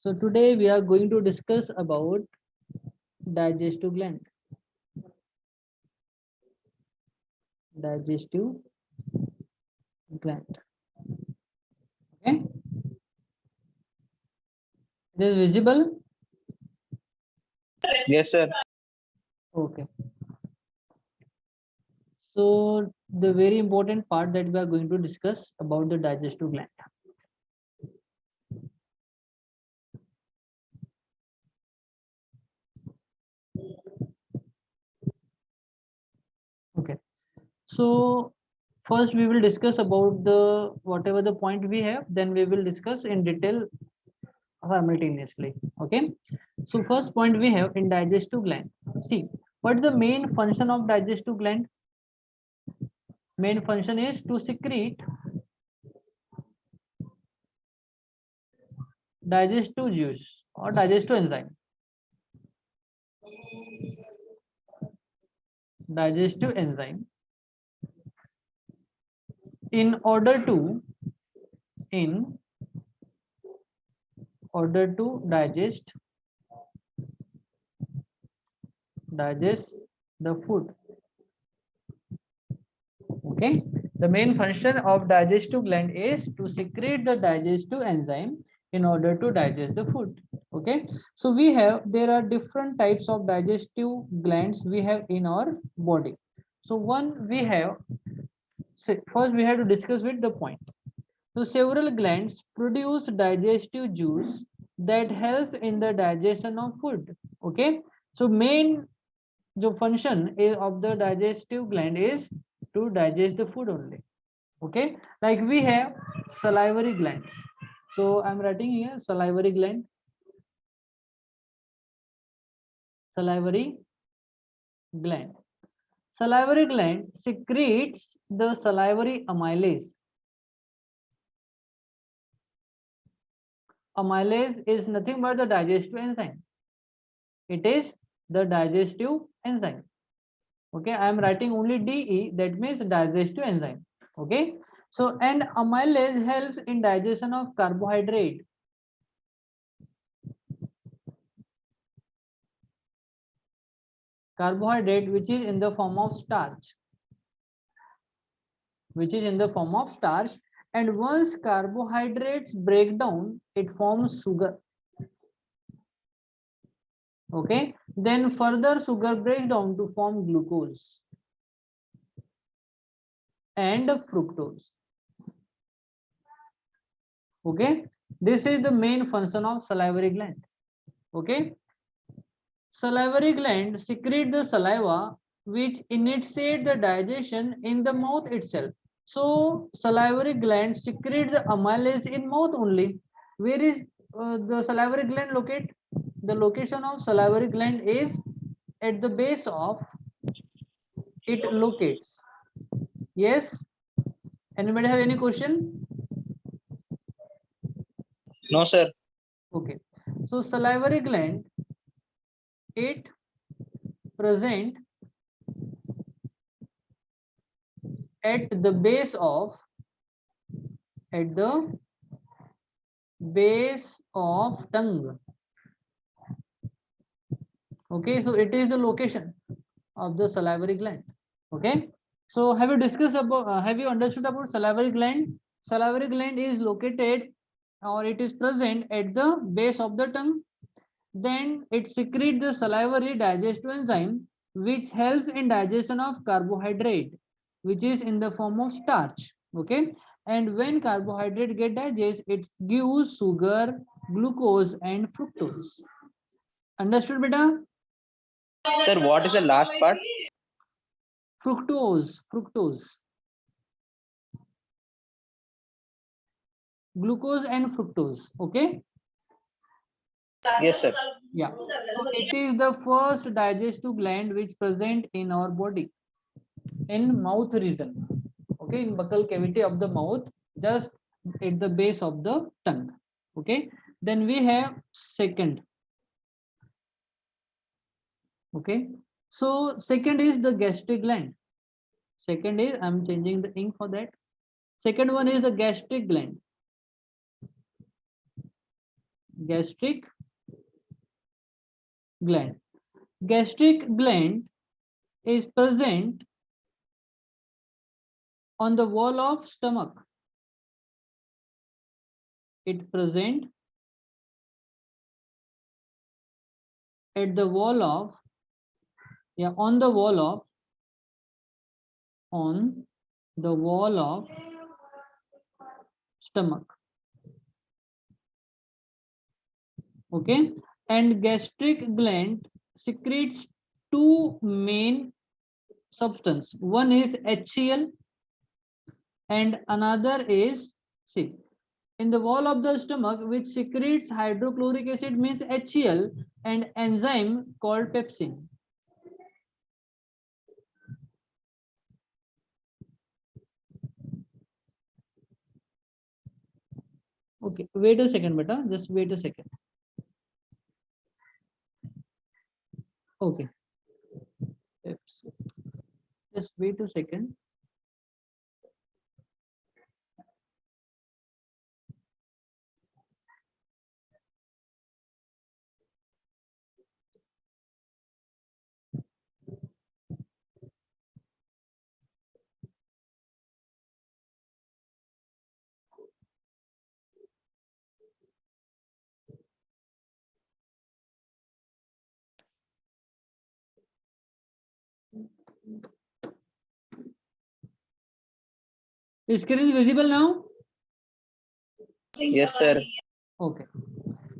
So today we are going to discuss about digestive gland. Digestive gland. Okay. It is visible? Yes, sir. Okay. So the very important part that we are going to discuss about the digestive gland. Okay. So first we will discuss about the whatever the point we have, then we will discuss in detail simultaneously. Okay. So first point we have in digestive gland. See, what is the main function of digestive gland? Main function is to secrete digestive juice or digestive enzyme. Digestive enzyme in order to digest the food. Okay, the main function of digestive gland is to secrete the digestive enzyme in order to digest the food. Okay, so there are different types of digestive glands we have in our body. So first we have to discuss with the point. So several glands produce digestive juice that helps in the digestion of food. Okay, so main the function of the digestive gland is to digest the food only. Okay, like we have salivary gland. So I'm writing here salivary gland. Salivary gland. Salivary gland secretes the salivary amylase. Amylase is nothing but the digestive enzyme. It is the digestive enzyme. Okay, I am writing only DE, that means digestive enzyme. Okay, so and amylase helps in digestion of carbohydrate. Carbohydrate which is in the form of starch. And once carbohydrates break down, it forms sugar. Okay, then further sugar breaks down to form glucose and fructose. Okay, this is the main function of salivary gland. Okay, salivary gland secrete the saliva which initiate the digestion in the mouth itself. So salivary gland secrete the amylase in mouth only. Where is the salivary gland located? The location of salivary gland is at the base of it locates. Yes. Anybody have any question? No, sir. Okay. So salivary gland, it present at the base of tongue. Okay, so it is the location of the salivary gland. Okay, so have you understood about salivary gland? Salivary gland is located or it is present at the base of the tongue. Then it secretes the salivary digestive enzyme which helps in digestion of carbohydrate which is in the form of starch. Okay, and when carbohydrate get digested, it gives sugar, glucose and fructose. Understood, beta? Sir, what is the last part? Fructose, glucose and fructose. Okay. Yes, sir. Yeah. So it is the first digestive gland which present in our body in mouth region. Okay, in buccal cavity of the mouth, just at the base of the tongue. Okay. Then we have second. Okay. So second is the gastric gland. Second is, I'm changing the ink for that. Second one is the gastric gland. gastric gland. Gastric gland is present on the wall of stomach. It present at the wall of, on the wall of stomach. Okay, and gastric gland secretes two main substance. One is HCl and another is, see, in the wall of the stomach, which secretes hydrochloric acid means HCl, and enzyme called pepsin. Okay, wait a second, beta. Just wait a second. Okay. Pepsin. Just wait a second. Is screen visible now? Yes, sir. Okay.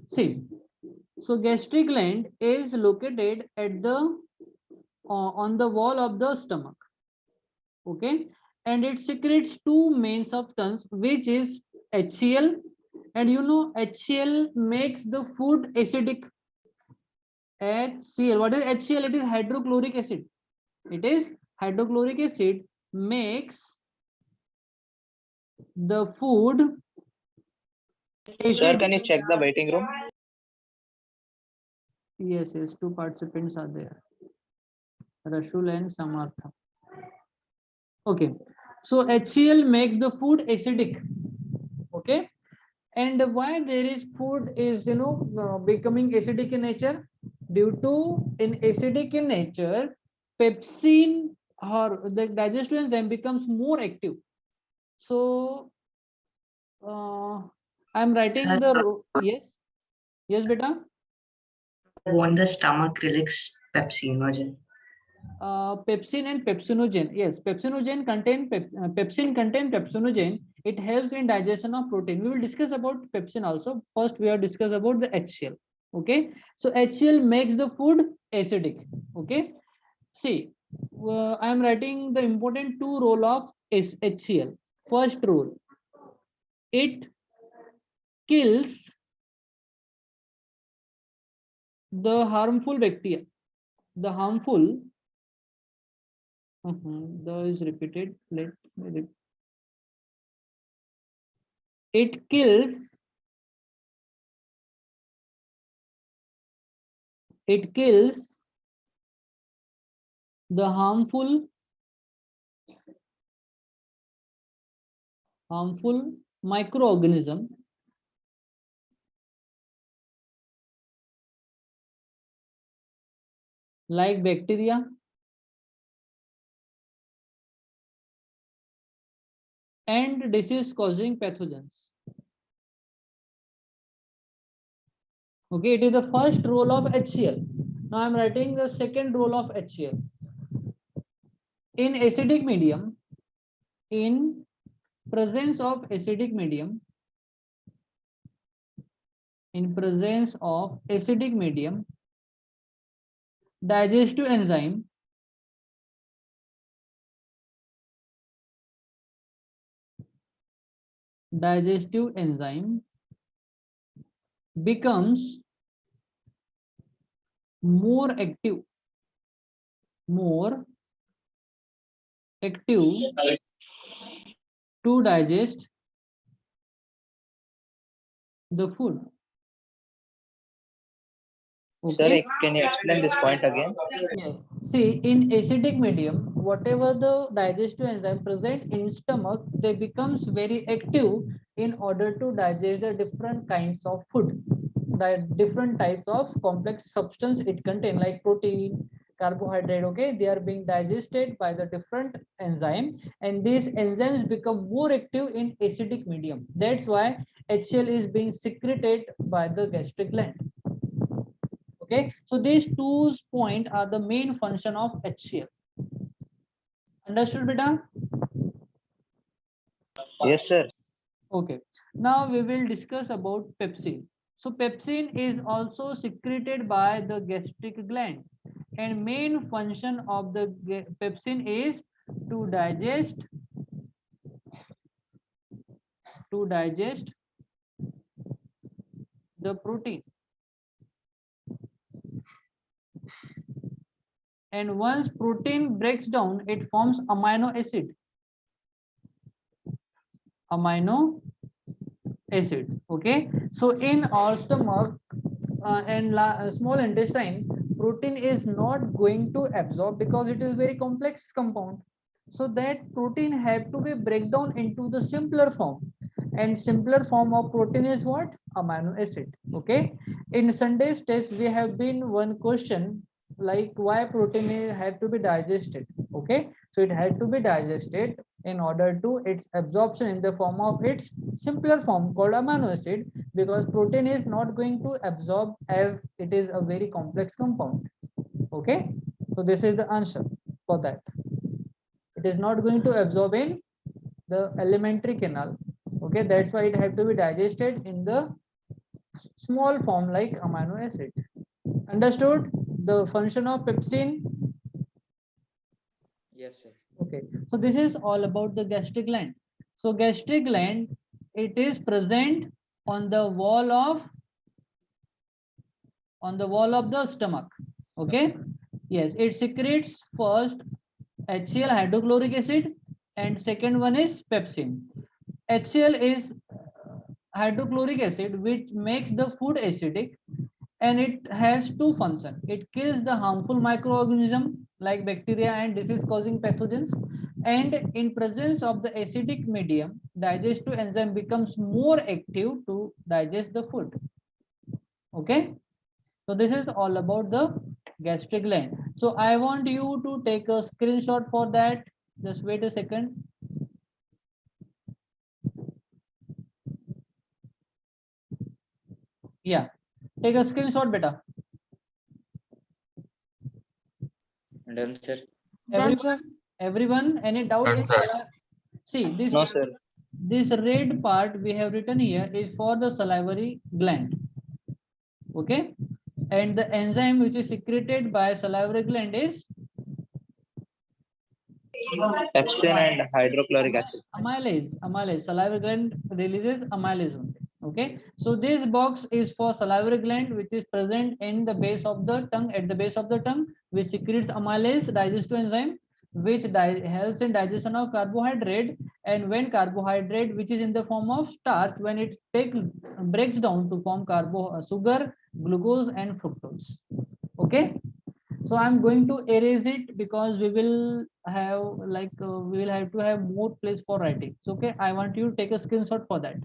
See, so gastric gland is located at the on the wall of the stomach. Okay, and it secretes two main substance, which is HCl, and you know HCl makes the food acidic. HCl, what is HCl? It is hydrochloric acid. It is hydrochloric acid makes the food Sir, acidic. can you check the waiting room? Yes, two participants are there, Rashul and Samartha. Okay, so HCl makes the food acidic. Okay, and why there is food is becoming acidic in nature? Due to in acidic in nature, pepsin or the digestive enzyme becomes more active. So I'm writing Sir, the yes beta. won't the stomach release pepsinogen? Pepsin and pepsinogen. Yes, pepsinogen contain pepsin contain pepsinogen. It helps in digestion of protein. We will discuss about pepsin also. First, we have discussed about the HCl. Okay, so HCl makes the food acidic. Okay, see, I am writing the important two role of HCl. First role, it kills the harmful bacteria. The harmful. The is repeated. Let me repeat. It kills the harmful microorganism like bacteria and disease causing pathogens. Okay, it is the first role of HCl. Now I am writing the second role of HCl. In acidic medium, in presence of acidic medium, digestive enzyme becomes more active to digest the food. Sir, can you explain this point again? Yes. See, in acidic medium, whatever the digestive enzyme present in stomach, they becomes very active in order to digest the different kinds of food. the different types of complex substance it contain, like protein, carbohydrate. Okay, they are being digested by the different enzyme, and these enzymes become more active in acidic medium. That's why HCl is being secreted by the gastric gland. Okay, so these two points are the main function of HCl. Understood, beta? Yes, sir. Okay, now we will discuss about pepsin. So pepsin is also secreted by the gastric gland, and main function of the pepsin is to digest the protein. And once protein breaks down, it forms amino acid. Okay, so in our stomach and small intestine, protein is not going to absorb because it is very complex compound. So that protein have to be break down into the simpler form, and simpler form of protein is what? Amino acid. Okay, in Sunday's test we have been one question like why protein have to be digested. Okay, so it had to be digested in order to its absorption in the form of its simpler form called amino acid, because protein is not going to absorb as it is a very complex compound. Okay, so this is the answer for that. It is not going to absorb in the alimentary canal. Okay, that's why it had to be digested in the small form like amino acid. Understood the function of pepsin? Yes, sir. Okay, so this is all about the gastric gland. So gastric gland, it is present on the wall of the stomach. Okay, yes, it secretes first HCl, hydrochloric acid, and second one is pepsin. HCl is hydrochloric acid, which makes the food acidic, and it has two functions. It kills the harmful microorganism like bacteria and disease causing pathogens, and in presence of the acidic medium, digestive enzyme becomes more active to digest the food. Okay, so this is all about the gastric gland. So I want you to take a screenshot for that. Just wait a second. Yeah, take a screenshot, beta. Done, sir. Everyone, any doubt in see this? No, sir. This red part we have written here is for the salivary gland. Okay, and the enzyme which is secreted by salivary gland is Pepsin and hydrochloric acid. amylase. Salivary gland releases amylase only. Okay, so this box is for salivary gland, which is present in the base of the tongue, at the base of the tongue, which secretes amylase digestive enzyme, which helps in digestion of carbohydrate. And when carbohydrate, which is in the form of starch, when it breaks down to form sugar, glucose, and fructose. Okay, so I'm going to erase it because we will have we will have to have more place for writing. So okay, I want you to take a screenshot for that.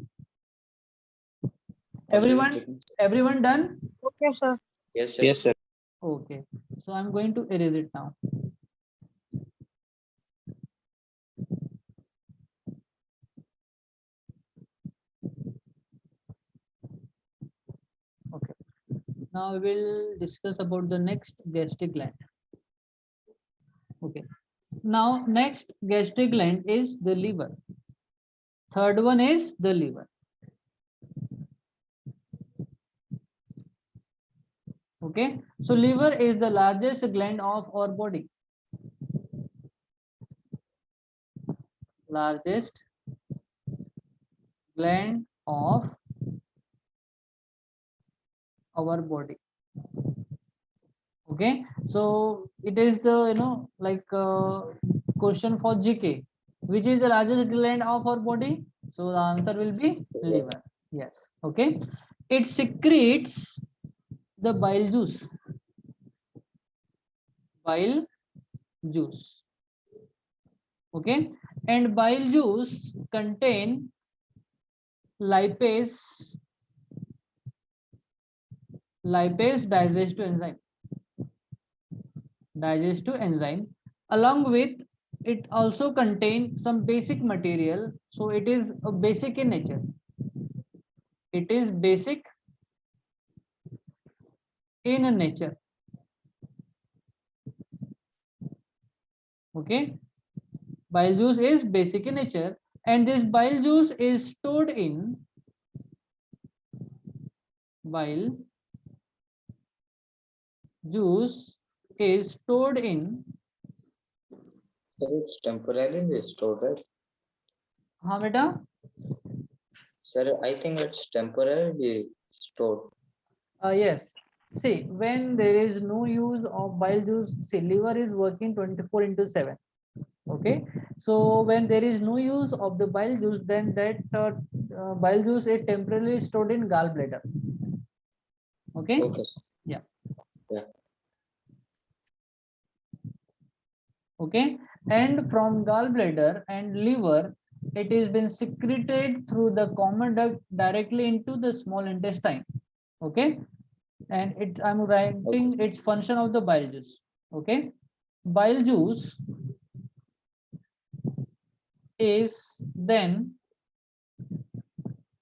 Everyone done? Okay, sir. Yes, sir. Yes, sir. Okay, so I'm going to erase it now. Okay, now we will discuss about the next gastric gland. Okay, now next gastric gland is the liver. Third one is the liver. Okay, so liver is the largest gland of our body. Largest gland of our body. Okay, so it is the question for GK. Which is the largest gland of our body? So the answer will be liver. Yes. Okay, it secretes the bile juice. Bile juice. Okay, and bile juice contain lipase lipase digestive enzyme. Along with it also contain some basic material, so it is a basic in nature. It is basic in nature. Okay, bile juice is basic in nature, and this bile juice is stored in bile juice is stored in. Sir, it's temporarily stored, right? हाँ बेटा. Sir, I think it's temporarily stored. Yes. See, when there is no use of bile juice, see, liver is working 24/7. Okay. So when there is no use of the bile juice, then that bile juice is temporarily stored in gallbladder. Okay. Okay. Sir. Yeah. Yeah. Okay. And from gallbladder and liver, it is been secreted through the common duct directly into the small intestine. Okay. And it, I'm writing its function of the bile juice. Okay. Bile juice is then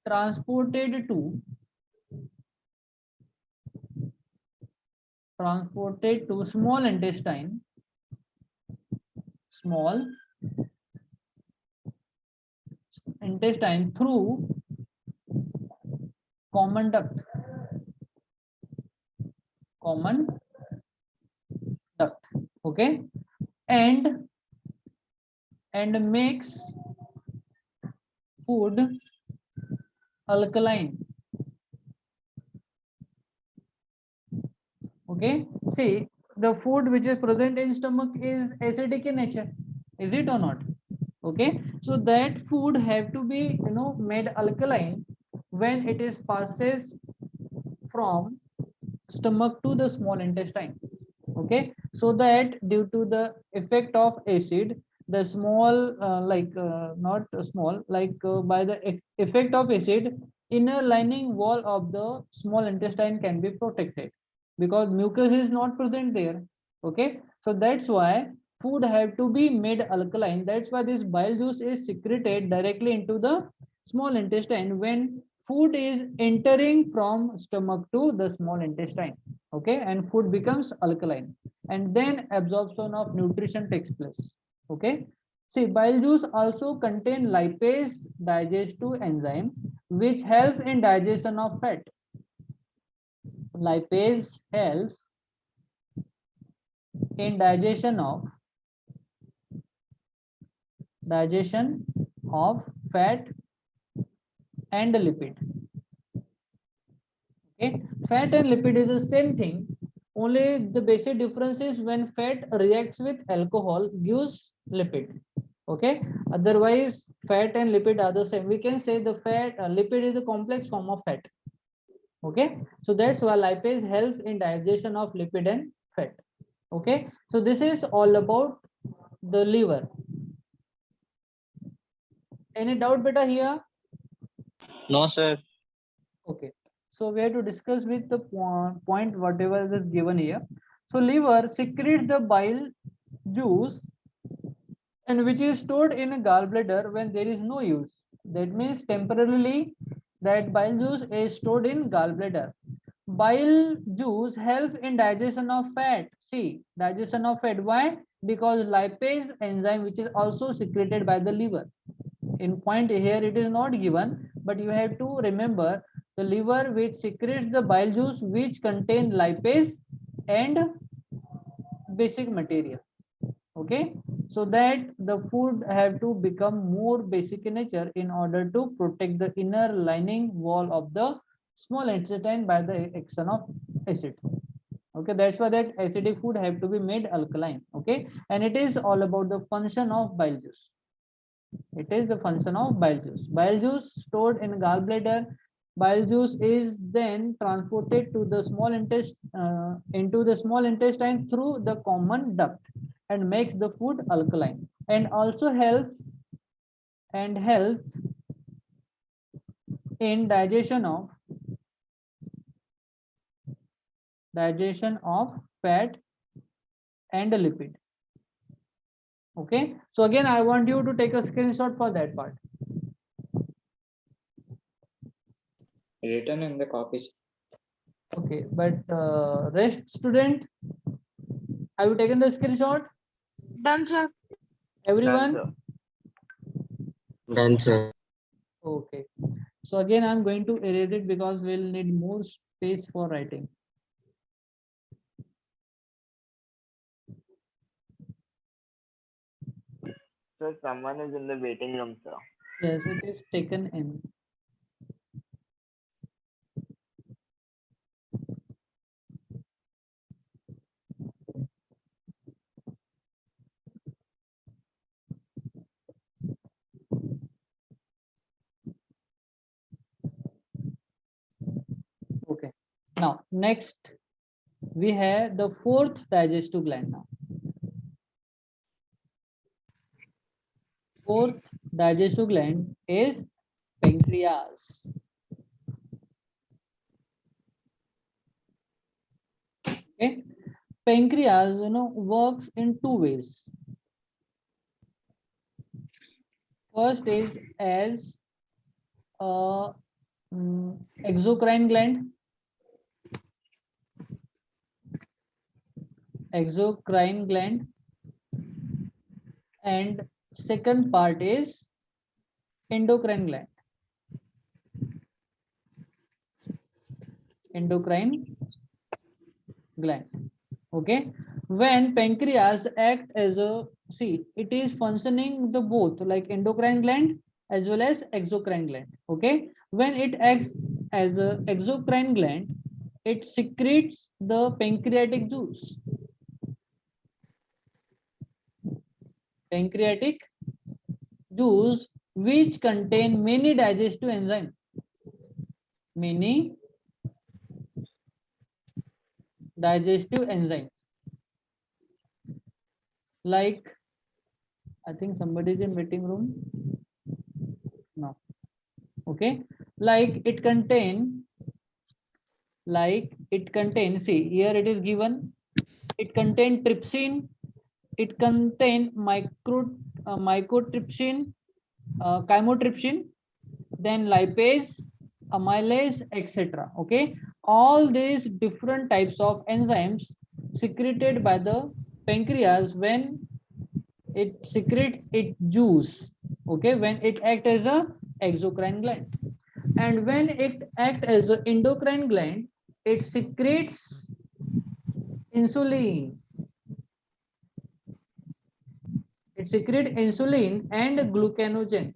transported to small intestine through common duct okay, and makes food alkaline. Okay, see, the food which is present in stomach is acidic in nature, is it or not? Okay, so that food have to be, made alkaline when it is passes from stomach to the small intestine. Okay, so that due to the effect of acid, the small not small, by the effect of acid, inner lining wall of the small intestine can be protected because mucus is not present there. Okay, so that's why food have to be made alkaline. That's why this bile juice is secreted directly into the small intestine when food is entering from stomach to the small intestine. Okay, and food becomes alkaline, and then absorption of nutrition takes place. Okay, see, bile juice also contain lipase digestive enzyme which helps in digestion of fat. Lipase helps in digestion of fat and lipid. Okay, fat and lipid is the same thing, only the basic difference is when fat reacts with alcohol gives lipid. Okay, otherwise fat and lipid are the same. We can say the lipid is a complex form of fat. Okay, so that's why lipase helps in digestion of lipid and fat. Okay, so this is all about the liver. Any doubt beta here? No, sir. Okay, so we have to discuss with the point whatever is given here. So liver secretes the bile juice and which is stored in a gallbladder when there is no use. That means temporarily that bile juice is stored in gallbladder. Bile juice helps in digestion of fat. See, digestion of fat. Why? Because lipase enzyme which is also secreted by the liver. In point here it is not given, but you have to remember the liver which secretes the bile juice which contain lipase and basic material. Okay, so that the food have to become more basic in nature in order to protect the inner lining wall of the small intestine by the action of acid. Okay, that's why that acidic food have to be made alkaline. Okay, and it is all about the function of bile juice. It is the function of bile juice. Bile juice stored in gallbladder. Bile juice is then transported to the small intestine into the small intestine through the common duct and makes the food alkaline, and also helps in digestion of digestion of fat and lipid. Okay, so again I want you to take a screenshot for that part. Written in the copies. Okay, but rest student, have you taken the screenshot? Done, sir. Everyone? Done, sir. Okay, so again I'm going to erase it because we'll need more space for writing. So someone is in the waiting room, sir. Yes, it is taken in. Okay, now next we have the fourth digestive gland now. Fourth digestive gland is pancreas. Okay, pancreas, works in two ways. First is as a exocrine gland. Exocrine gland, and second part is endocrine gland. Endocrine gland. Okay, when pancreas act as a, see, it is functioning the both like endocrine gland as well as exocrine gland. Okay, when it acts as a exocrine gland, it secretes the pancreatic juice. Pancreatic juice which contain many digestive enzymes. Many digestive enzymes. Like, I think somebody is in waiting room. No. Okay. Like it contain, see here it is given. It contain trypsin. It contain mycotrypsin, chymotrypsin, then lipase, amylase, etc. Okay, all these different types of enzymes secreted by the pancreas when it secretes its juice. Okay, when it acts as a exocrine gland, and when it acts as an endocrine gland, it secretes insulin. It secretes insulin and glucanogen.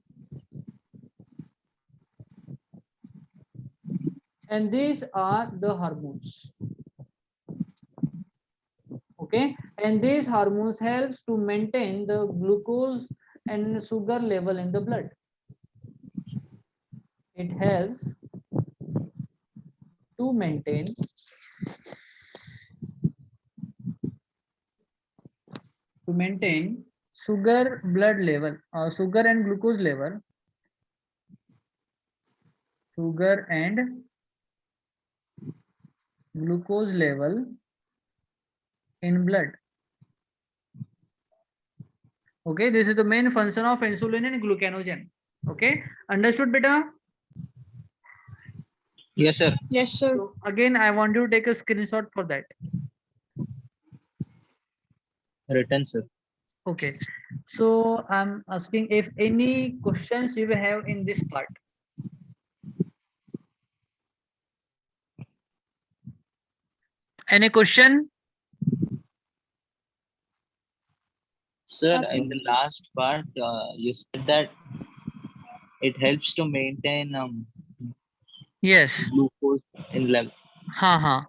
And these are the hormones. Okay, and these hormones helps to maintain the glucose and sugar level in the blood. It helps to maintain sugar blood level, sugar and glucose level, sugar and glucose level in blood. Okay, this is the main function of insulin and glucanogen. Okay, understood, beta? Yes, sir. Yes, sir. So again, I want you to take a screenshot for that. Written, sir. Okay, so I'm asking if any questions you have in this part. Any question? Sir, in the last part, you said that it helps to maintain Yes. glucose in level. Ha.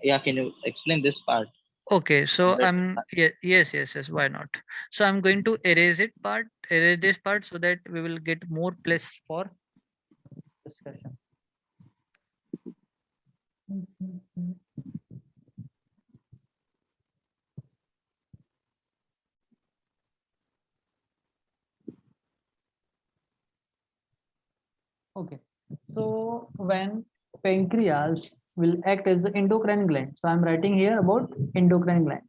Yeah, can you explain this part? Okay, so That- I'm yes, why not? So I'm going to erase this part so that we will get more place for discussion. Okay, so when pancreas will act as the endocrine gland. So I'm writing here about endocrine gland.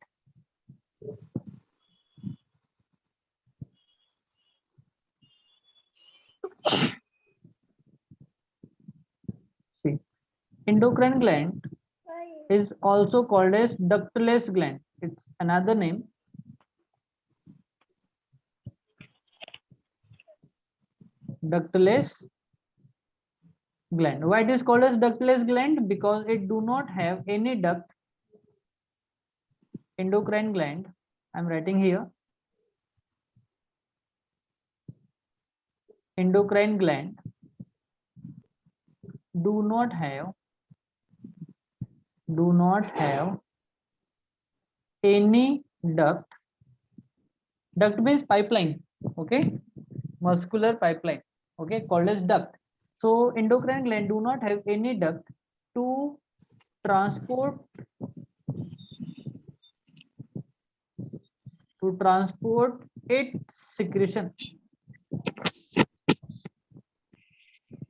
See, endocrine gland is also called as ductless gland. It's another name. Ductless gland. Why it is called as ductless gland? Because it do not have any duct. Endocrine gland, I'm writing here. Endocrine gland do not have any duct. Duct means pipeline, okay? Muscular pipeline, okay, called as duct. So endocrine gland do not have any duct to transport its secretion.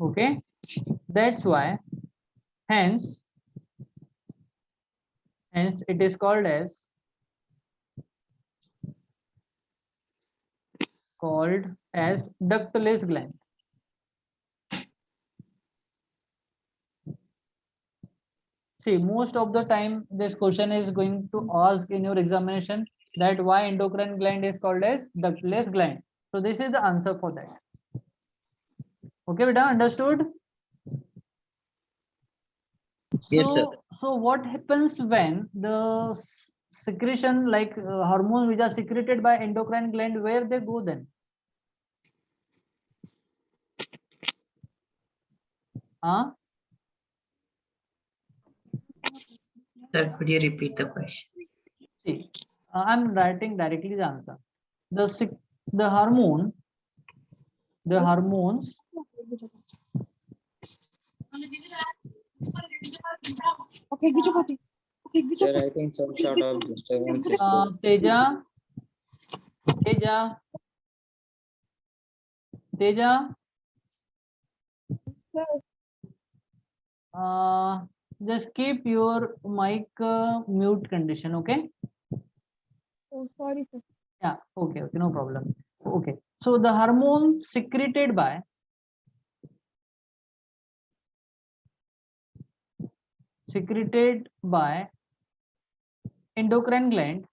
Okay, that's why hence it is called as ductless gland. See, most of the time this question is going to ask in your examination that why endocrine gland is called as ductless gland. So this is the answer for that. Okay, beta, understood? Yes, sir. So what happens when the secretion, like hormones which are secreted by endocrine gland, where they go then? Sir, could you repeat the question? See, I'm writing directly the answer. The hormones Sir, I think some sort of disturbance is Teja, just keep your mic mute condition, okay? Oh, sorry, sir. Yeah, okay, no problem. Okay, so the hormone secreted by endocrine gland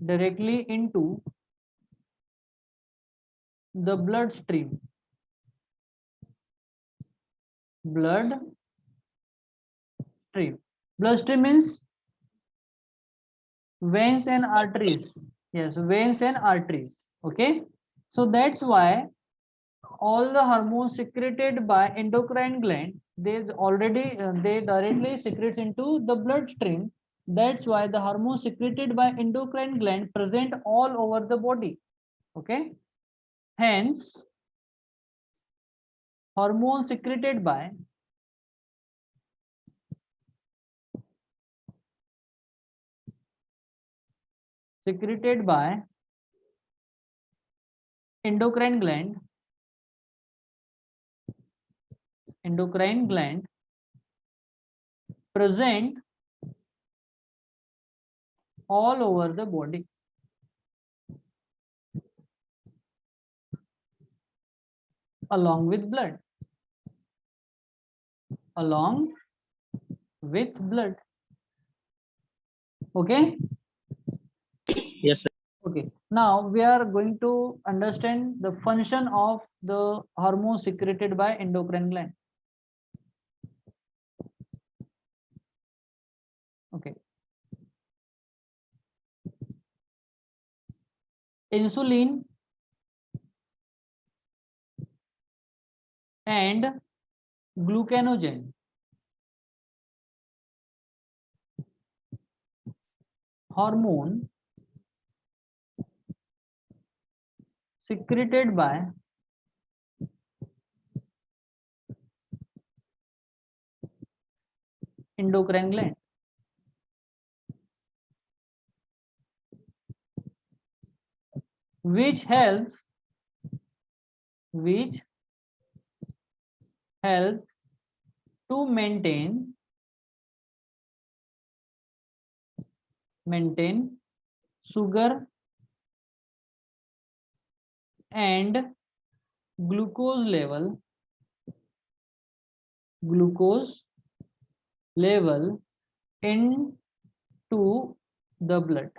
directly into the bloodstream. Bloodstream means veins and arteries. Yes, veins and arteries. Okay, so that's why all the hormones secreted by endocrine gland, they directly secretes into the bloodstream. That's why the hormones secreted by endocrine gland present all over the body. Okay, hence hormones secreted by endocrine gland present all over the body. Along with blood. Okay. Yes, sir. Okay, now we are going to understand the function of the hormone secreted by endocrine gland. Okay, insulin and glucanogen hormone secreted by endocrine gland. which helps to maintain sugar and glucose level into the blood.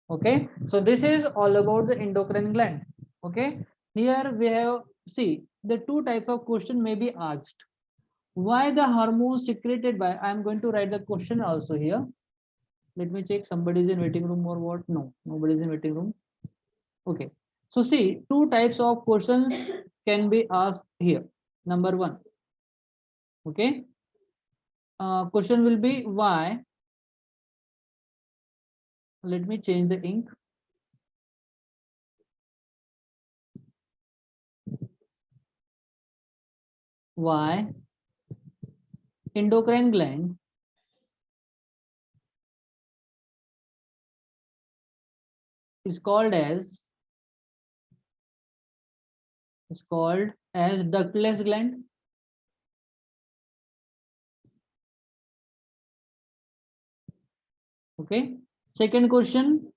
Okay, so this is all about the endocrine gland. Okay, here we have, see, the two types of question may be asked. Why the hormones secreted by, I am going to write the question also here. Let me check, somebody is in waiting room or what? No, nobody is in waiting room. Okay, so see, two types of questions can be asked here. Number one, okay, question will be why. Let me change the ink. Why endocrine gland is called as ductless gland. Okay, second question,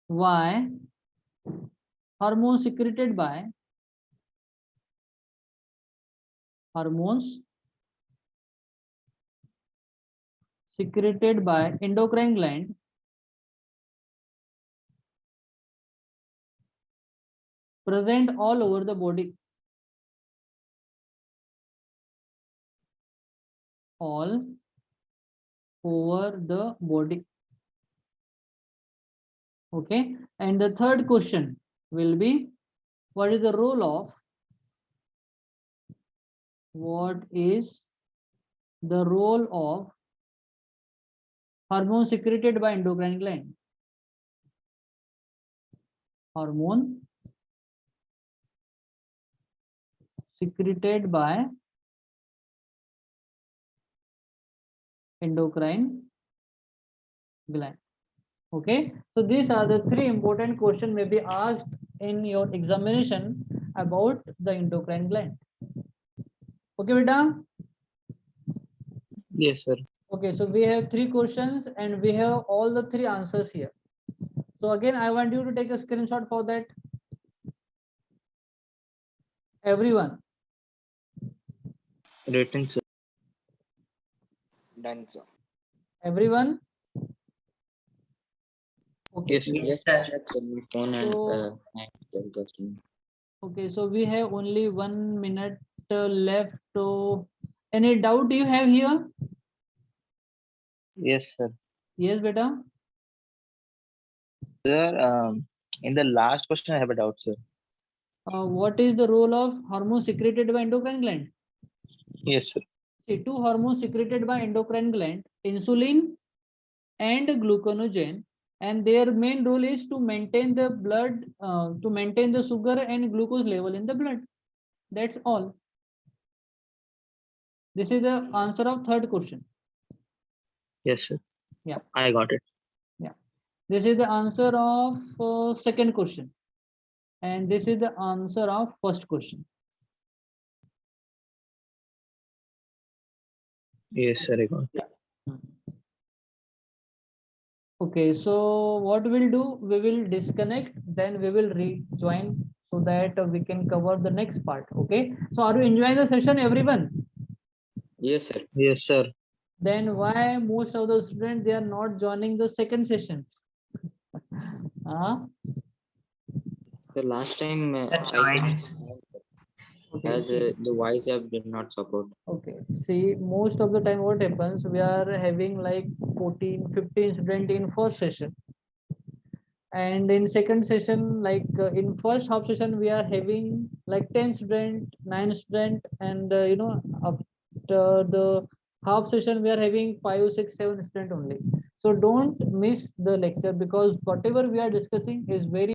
why hormones secreted by endocrine gland present all over the body, okay, and the third question will be, what is the role of hormone secreted by endocrine gland? Hormone secreted by endocrine gland. Okay, so these are the three important questions may be asked in your examination about the endocrine gland. Okay, beta. Yes, sir. Okay, so we have three questions and we have all the three answers here. So again, I want you to take a screenshot for that. Everyone. Written, sir. Done, sir. Everyone. Okay. Yes, sir. Yes, sir. My phone So- Okay, so we have only 1 minute left. So any doubt you have here? Yes, sir. Yes, beta. Sir, in the last question, I have a doubt, sir. What is the role of hormone secreted by endocrine gland? Yes, sir. See, two hormones secreted by endocrine gland, insulin and glucogen, and their main role is to maintain the blood, to maintain the sugar and glucose level in the blood. That's all. This is the answer of third question. Yes, sir. Yeah. I got it. This is the answer of second question, and this is the answer of first question. Yes, sir. I got it. Okay, so what we'll do, we will disconnect, then we will rejoin so that we can cover the next part. Okay, so are you enjoying the session, everyone? Yes, sir. Yes, sir. Then why most of the students, they are not joining the second session? The last time That's I fine. Okay. the voice app did not support. Okay, see, most of the time what happens, we are having like 14-15 students in first session, and in second session, like in first half session, we are having like 10 student, 9 student, and after the half session, we are having 5, 6, 7 student only. So don't miss the lecture, because whatever we are discussing is very